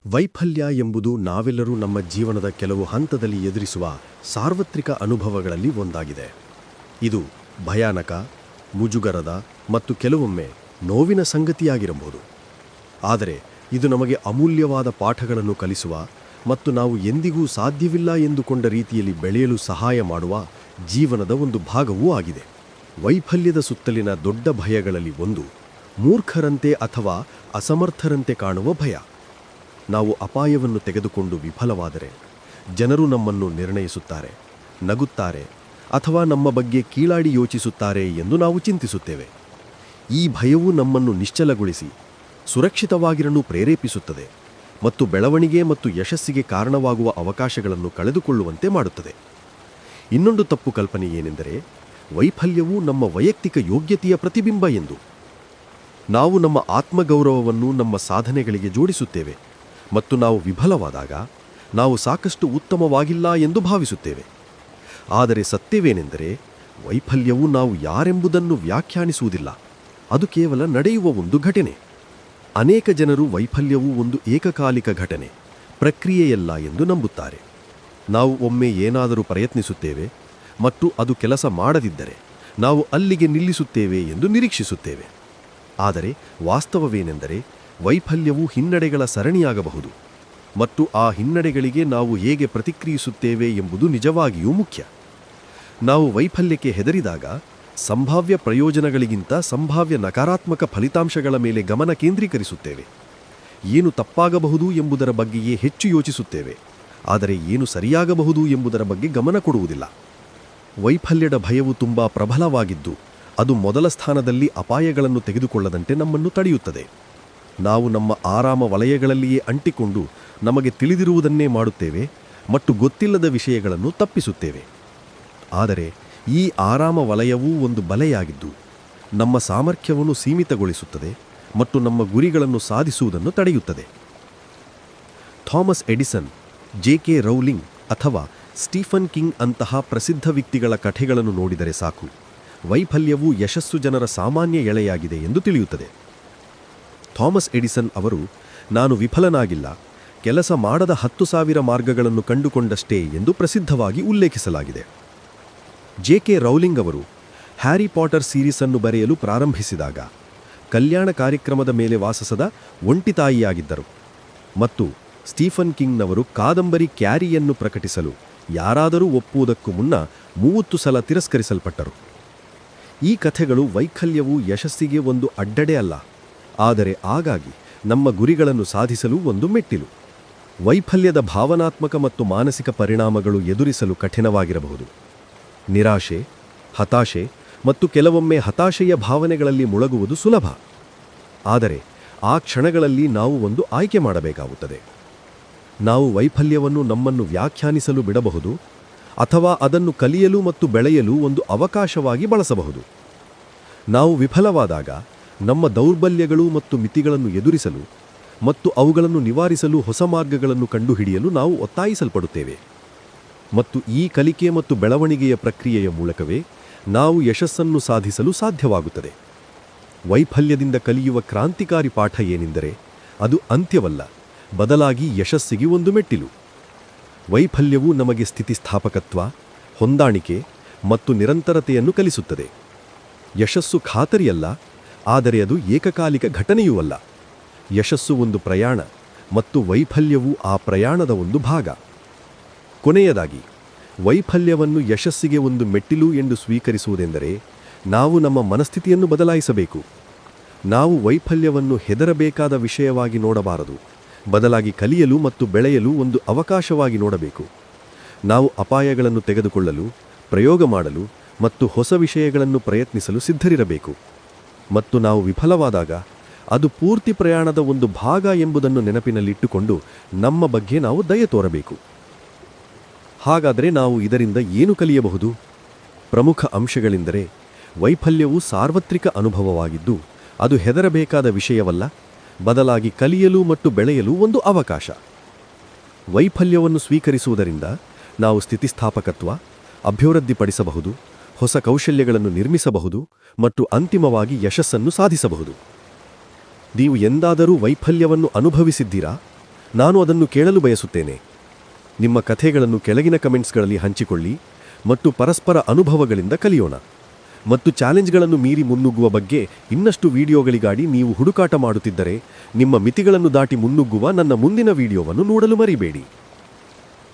ವೈಫಲ್ಯ ಎಂಬುದು ನಾವೆಲ್ಲರೂ ನಮ್ಮ ಜೀವನದ ಕೆಲವು ಹಂತದಲ್ಲಿ ಎದುರಿಸುವ ಸಾರ್ವತ್ರಿಕ ಅನುಭವಗಳಲ್ಲಿ ಒಂದಾಗಿದೆ. ಇದು ಭಯಾನಕ, ಮುಜುಗರದ ಮತ್ತು ಕೆಲವೊಮ್ಮೆ ನೋವಿನ ಸಂಗತಿಯಾಗಿರಬಹುದು. ಆದರೆ ಇದು ನಮಗೆ ಅಮೂಲ್ಯವಾದ ಪಾಠಗಳನ್ನು ಕಲಿಸುವ ಮತ್ತು ನಾವು ಎಂದಿಗೂ ಸಾಧ್ಯವಿಲ್ಲ ಎಂದುಕೊಂಡ ರೀತಿಯಲ್ಲಿ ಬೆಳೆಯಲು ಸಹಾಯ ಮಾಡುವ ಜೀವನದ ಒಂದು ಭಾಗವೂ ಆಗಿದೆ. ವೈಫಲ್ಯದ ಸುತ್ತಲಿನ ದೊಡ್ಡ ಭಯಗಳಲ್ಲಿ ಒಂದು ಮೂರ್ಖರಂತೆ ಅಥವಾ ಅಸಮರ್ಥರಂತೆ ಕಾಣುವ ಭಯ. ನಾವು ಅಪಾಯವನ್ನು ತೆಗೆದುಕೊಂಡು ವಿಫಲವಾದರೆ ಜನರು ನಮ್ಮನ್ನು ನಿರ್ಣಯಿಸುತ್ತಾರೆ, ನಗುತ್ತಾರೆ ಅಥವಾ ನಮ್ಮ ಬಗ್ಗೆ ಕೀಳಾಡಿ ಯೋಚಿಸುತ್ತಾರೆ ಎಂದು ನಾವು ಚಿಂತಿಸುತ್ತೇವೆ. ಈ ಭಯವು ನಮ್ಮನ್ನು ನಿಶ್ಚಲಗೊಳಿಸಿ ಸುರಕ್ಷಿತವಾಗಿರಲು ಪ್ರೇರೇಪಿಸುತ್ತದೆ ಮತ್ತು ಬೆಳವಣಿಗೆ ಮತ್ತು ಯಶಸ್ಸಿಗೆ ಕಾರಣವಾಗುವ ಅವಕಾಶಗಳನ್ನು ಕಳೆದುಕೊಳ್ಳುವಂತೆ ಮಾಡುತ್ತದೆ. ಇನ್ನೊಂದು ತಪ್ಪು ಕಲ್ಪನೆ ಏನೆಂದರೆ ವೈಫಲ್ಯವು ನಮ್ಮ ವೈಯಕ್ತಿಕ ಯೋಗ್ಯತೆಯ ಪ್ರತಿಬಿಂಬ ಎಂದು. ನಾವು ನಮ್ಮ ಆತ್ಮಗೌರವವನ್ನು ನಮ್ಮ ಸಾಧನೆಗಳಿಗೆ ಜೋಡಿಸುತ್ತೇವೆ ಮತ್ತು ನಾವು ವಿಫಲವಾದಾಗ ನಾವು ಸಾಕಷ್ಟು ಉತ್ತಮವಾಗಿಲ್ಲ ಎಂದು ಭಾವಿಸುತ್ತೇವೆ. ಆದರೆ ಸತ್ಯವೇನೆಂದರೆ ವೈಫಲ್ಯವು ನಾವು ಯಾರೆಂಬುದನ್ನು ವ್ಯಾಖ್ಯಾನಿಸುವುದಿಲ್ಲ, ಅದು ಕೇವಲ ನಡೆಯುವ ಒಂದು ಘಟನೆ. ಅನೇಕ ಜನರು ವೈಫಲ್ಯವು ಒಂದು ಏಕಕಾಲಿಕ ಘಟನೆ, ಪ್ರಕ್ರಿಯೆಯಲ್ಲ ಎಂದು ನಂಬುತ್ತಾರೆ. ನಾವು ಒಮ್ಮೆ ಏನಾದರೂ ಪ್ರಯತ್ನಿಸುತ್ತೇವೆ ಮತ್ತು ಅದು ಕೆಲಸ ಮಾಡದಿದ್ದರೆ ನಾವು ಅಲ್ಲಿಗೆ ನಿಲ್ಲಿಸುತ್ತೇವೆ ಎಂದು ನಿರೀಕ್ಷಿಸುತ್ತೇವೆ. ಆದರೆ ವಾಸ್ತವವೇನೆಂದರೆ ವೈಫಲ್ಯವು ಹಿನ್ನಡೆಗಳ ಸರಣಿಯಾಗಬಹುದು ಮತ್ತು ಆ ಹಿನ್ನಡೆಗಳಿಗೆ ನಾವು ಹೇಗೆ ಪ್ರತಿಕ್ರಿಯಿಸುತ್ತೇವೆ ಎಂಬುದು ನಿಜವಾಗಿಯೂ ಮುಖ್ಯ. ನಾವು ವೈಫಲ್ಯಕ್ಕೆ ಹೆದರಿದಾಗ ಸಂಭಾವ್ಯ ಪ್ರಯೋಜನಗಳಿಗಿಂತ ಸಂಭಾವ್ಯ ನಕಾರಾತ್ಮಕ ಫಲಿತಾಂಶಗಳ ಮೇಲೆ ಗಮನ ಕೇಂದ್ರೀಕರಿಸುತ್ತೇವೆ. ಏನು ತಪ್ಪಾಗಬಹುದು ಎಂಬುದರ ಬಗ್ಗೆಯೇ ಹೆಚ್ಚು ಯೋಚಿಸುತ್ತೇವೆ, ಆದರೆ ಏನು ಸರಿಯಾಗಬಹುದು ಎಂಬುದರ ಬಗ್ಗೆ ಗಮನ ಕೊಡುವುದಿಲ್ಲ. ವೈಫಲ್ಯದ ಭಯವು ತುಂಬ ಪ್ರಬಲವಾಗಿದ್ದು ಅದು ಮೊದಲ ಸ್ಥಾನದಲ್ಲಿ ಅಪಾಯಗಳನ್ನು ತೆಗೆದುಕೊಳ್ಳದಂತೆ ನಮ್ಮನ್ನು ತಡೆಯುತ್ತದೆ. ನಾವು ನಮ್ಮ ಆರಾಮ ವಲಯಗಳಲ್ಲಿಯೇ ಅಂಟಿಕೊಂಡು ನಮಗೆ ತಿಳಿದಿರುವುದನ್ನೇ ಮಾಡುತ್ತೇವೆ ಮತ್ತು ಗೊತ್ತಿಲ್ಲದ ವಿಷಯಗಳನ್ನು ತಪ್ಪಿಸುತ್ತೇವೆ. ಆದರೆ ಈ ಆರಾಮ ವಲಯವೂ ಒಂದು ಬಲೆಯಾಗಿದ್ದು ನಮ್ಮ ಸಾಮರ್ಥ್ಯವನ್ನು ಸೀಮಿತಗೊಳಿಸುತ್ತದೆ ಮತ್ತು ನಮ್ಮ ಗುರಿಗಳನ್ನು ಸಾಧಿಸುವುದನ್ನು ತಡೆಯುತ್ತದೆ. Thomas Edison, J K. ರೌಲಿಂಗ್ ಅಥವಾ ಸ್ಟೀಫನ್ ಕಿಂಗ್ ಅಂತಹ ಪ್ರಸಿದ್ಧ ವ್ಯಕ್ತಿಗಳ ಕಥೆಗಳನ್ನು ನೋಡಿದರೆ ಸಾಕು, ವೈಫಲ್ಯವು ಯಶಸ್ಸು ಜನರ ಸಾಮಾನ್ಯ ಎಳೆಯಾಗಿದೆ ಎಂದು ತಿಳಿಯುತ್ತದೆ. ಥಾಮಸ್ ಎಡಿಸನ್ ಅವರು ನಾನು ವಿಫಲನಾಗಿಲ್ಲ, ಕೆಲಸ ಮಾಡದ 10,000 ಮಾರ್ಗಗಳನ್ನು ಕಂಡುಕೊಂಡಷ್ಟೇ ಎಂದು ಪ್ರಸಿದ್ಧವಾಗಿ ಉಲ್ಲೇಖಿಸಲಾಗಿದೆ. ಜೆ.ಕೆ. ರೌಲಿಂಗ್ ಅವರು ಹ್ಯಾರಿ ಪಾಟರ್ ಸೀರೀಸನ್ನು ಬರೆಯಲು ಪ್ರಾರಂಭಿಸಿದಾಗ ಕಲ್ಯಾಣ ಕಾರ್ಯಕ್ರಮದ ಮೇಲೆ ವಾಸಿಸದ ಒಂಟಿ ತಾಯಿಯಾಗಿದ್ದರು ಮತ್ತು ಸ್ಟೀಫನ್ ಕಿಂಗ್ನವರು ಕಾದಂಬರಿ ಕ್ಯಾರಿಯನ್ನು ಪ್ರಕಟಿಸಲು ಯಾರಾದರೂ ಒಪ್ಪುವುದಕ್ಕೂ ಮುನ್ನ 30 ಸಲ ತಿರಸ್ಕರಿಸಲ್ಪಟ್ಟರು. ಈ ಕಥೆಗಳು ವೈಫಲ್ಯವು ಯಶಸ್ಸಿಗೆ ಒಂದು ಅಡ್ಡಡೆ ಅಲ್ಲ, ಆದರೆ ಆಗಾಗಿ ನಮ್ಮ ಗುರಿಗಳನ್ನು ಸಾಧಿಸಲು ಒಂದು ಮೆಟ್ಟಿಲು. ವೈಫಲ್ಯದ ಭಾವನಾತ್ಮಕ ಮತ್ತು ಮಾನಸಿಕ ಪರಿಣಾಮಗಳು ಎದುರಿಸಲು ಕಠಿಣವಾಗಿರಬಹುದು. ನಿರಾಶೆ, ಹತಾಶೆ ಮತ್ತು ಕೆಲವೊಮ್ಮೆ ಹತಾಶೆಯ ಭಾವನೆಗಳಲ್ಲಿ ಮುಳುಗುವುದು ಸುಲಭ. ಆದರೆ ಆ ಕ್ಷಣಗಳಲ್ಲಿ ನಾವು ಒಂದು ಆಯ್ಕೆ ಮಾಡಬೇಕಾಗುತ್ತದೆ. ನಾವು ವೈಫಲ್ಯವನ್ನು ನಮ್ಮನ್ನು ವ್ಯಾಖ್ಯಾನಿಸಲು ಬಿಡಬಹುದು ಅಥವಾ ಅದನ್ನು ಕಲಿಯಲು ಮತ್ತು ಬೆಳೆಯಲು ಒಂದು ಅವಕಾಶವಾಗಿ ಬಳಸಬಹುದು. ನಾವು ವಿಫಲವಾದಾಗ ನಮ್ಮ ದೌರ್ಬಲ್ಯಗಳು ಮತ್ತು ಮಿತಿಗಳನ್ನು ಎದುರಿಸಲು ಮತ್ತು ಅವುಗಳನ್ನು ನಿವಾರಿಸಲು ಹೊಸ ಮಾರ್ಗಗಳನ್ನು ಕಂಡುಹಿಡಿಯಲು ನಾವು ಒತ್ತಾಯಿಸಲ್ಪಡುತ್ತೇವೆ. ಮತ್ತು ಈ ಕಲಿಕೆ ಮತ್ತು ಬೆಳವಣಿಗೆಯ ಪ್ರಕ್ರಿಯೆಯ ಮೂಲಕವೇ ನಾವು ಯಶಸ್ಸನ್ನು ಸಾಧಿಸಲು ಸಾಧ್ಯವಾಗುತ್ತದೆ. ವೈಫಲ್ಯದಿಂದ ಕಲಿಯುವ ಕ್ರಾಂತಿಕಾರಿ ಪಾಠ ಏನೆಂದರೆ ಅದು ಅಂತ್ಯವಲ್ಲ, ಬದಲಾಗಿ ಯಶಸ್ಸಿಗೆ ಒಂದು ಮೆಟ್ಟಿಲು. ವೈಫಲ್ಯವು ನಮಗೆ ಸ್ಥಿತಿಸ್ಥಾಪಕತ್ವ, ಹೊಂದಾಣಿಕೆ ಮತ್ತು ನಿರಂತರತೆಯನ್ನು ಕಲಿಸುತ್ತದೆ. ಯಶಸ್ಸು ಖಾತರಿಯಲ್ಲ, ಆದರೆ ಅದು ಏಕಕಾಲಿಕ ಘಟನೆಯೂ ಅಲ್ಲ. ಯಶಸ್ಸು ಒಂದು ಪ್ರಯಾಣ ಮತ್ತು ವೈಫಲ್ಯವು ಆ ಪ್ರಯಾಣದ ಒಂದು ಭಾಗ. ಕೊನೆಯದಾಗಿ, ವೈಫಲ್ಯವನ್ನು ಯಶಸ್ಸಿಗೆ ಒಂದು ಮೆಟ್ಟಿಲು ಎಂದು ಸ್ವೀಕರಿಸುವುದೆಂದರೆ ನಾವು ನಮ್ಮ ಮನಸ್ಥಿತಿಯನ್ನು ಬದಲಾಯಿಸಬೇಕು. ನಾವು ವೈಫಲ್ಯವನ್ನು ಹೆದರಬೇಕಾದ ವಿಷಯವಾಗಿ ನೋಡಬಾರದು, ಬದಲಾಗಿ ಕಲಿಯಲು ಮತ್ತು ಬೆಳೆಯಲು ಒಂದು ಅವಕಾಶವಾಗಿ ನೋಡಬೇಕು. ನಾವು ಅಪಾಯಗಳನ್ನು ತೆಗೆದುಕೊಳ್ಳಲು, ಪ್ರಯೋಗ ಮಾಡಲು ಮತ್ತು ಹೊಸ ವಿಷಯಗಳನ್ನು ಪ್ರಯತ್ನಿಸಲು ಸಿದ್ಧರಿರಬೇಕು. ಮತ್ತು ನಾವು ವಿಫಲವಾದಾಗ ಅದು ಪೂರ್ತಿ ಪ್ರಯಾಣದ ಒಂದು ಭಾಗ ಎಂಬುದನ್ನು ನೆನಪಿನಲ್ಲಿಟ್ಟುಕೊಂಡು ನಮ್ಮ ಬಗ್ಗೆ ನಾವು ದಯೆ ತೋರಬೇಕು. ಹಾಗಾದರೆ ನಾವು ಇದರಿಂದ ಏನು ಕಲಿಯಬಹುದು? ಪ್ರಮುಖ ಅಂಶಗಳೆಂದರೆ ವೈಫಲ್ಯವು ಸಾರ್ವತ್ರಿಕ ಅನುಭವವಾಗಿದ್ದು ಅದು ಹೆದರಬೇಕಾದ ವಿಷಯವಲ್ಲ, ಬದಲಾಗಿ ಕಲಿಯಲು ಮತ್ತು ಬೆಳೆಯಲು ಒಂದು ಅವಕಾಶ. ವೈಫಲ್ಯವನ್ನು ಸ್ವೀಕರಿಸುವುದರಿಂದ ನಾವು ಸ್ಥಿತಿಸ್ಥಾಪಕತ್ವ, ಅಭಿವೃದ್ಧಿಪಡಿಸಬಹುದು, ಹೊಸ ಕೌಶಲ್ಯಗಳನ್ನು ನಿರ್ಮಿಸಬಹುದು ಮತ್ತು ಅಂತಿಮವಾಗಿ ಯಶಸ್ಸನ್ನು ಸಾಧಿಸಬಹುದು. ನೀವು ಎಂದಾದರೂ ವೈಫಲ್ಯವನ್ನು ಅನುಭವಿಸಿದ್ದೀರಾ ನಾನು ಅದನ್ನು ಕೇಳಲು ಬಯಸುತ್ತೇನೆ. ನಿಮ್ಮ ಕಥೆಗಳನ್ನು ಕೆಳಗಿನ ಕಮೆಂಟ್ಸ್ಗಳಲ್ಲಿ ಹಂಚಿಕೊಳ್ಳಿ ಮತ್ತು ಪರಸ್ಪರ ಅನುಭವಗಳಿಂದ ಕಲಿಯೋಣ. ಮತ್ತು ಚಾಲೆಂಜ್ಗಳನ್ನು ಮೀರಿ ಮುನ್ನುಗ್ಗುವ ಬಗ್ಗೆ ಇನ್ನಷ್ಟು ವಿಡಿಯೋಗಳಿಗಾಗಿ ನೀವು ಹುಡುಕಾಟ ಮಾಡುತ್ತಿದ್ದರೆ ನಿಮ್ಮ ಮಿತಿಗಳನ್ನು ದಾಟಿ ಮುನ್ನುಗ್ಗುವ ನನ್ನ ಮುಂದಿನ ವಿಡಿಯೋವನ್ನು ನೋಡಲು ಮರಿಬೇಡಿ.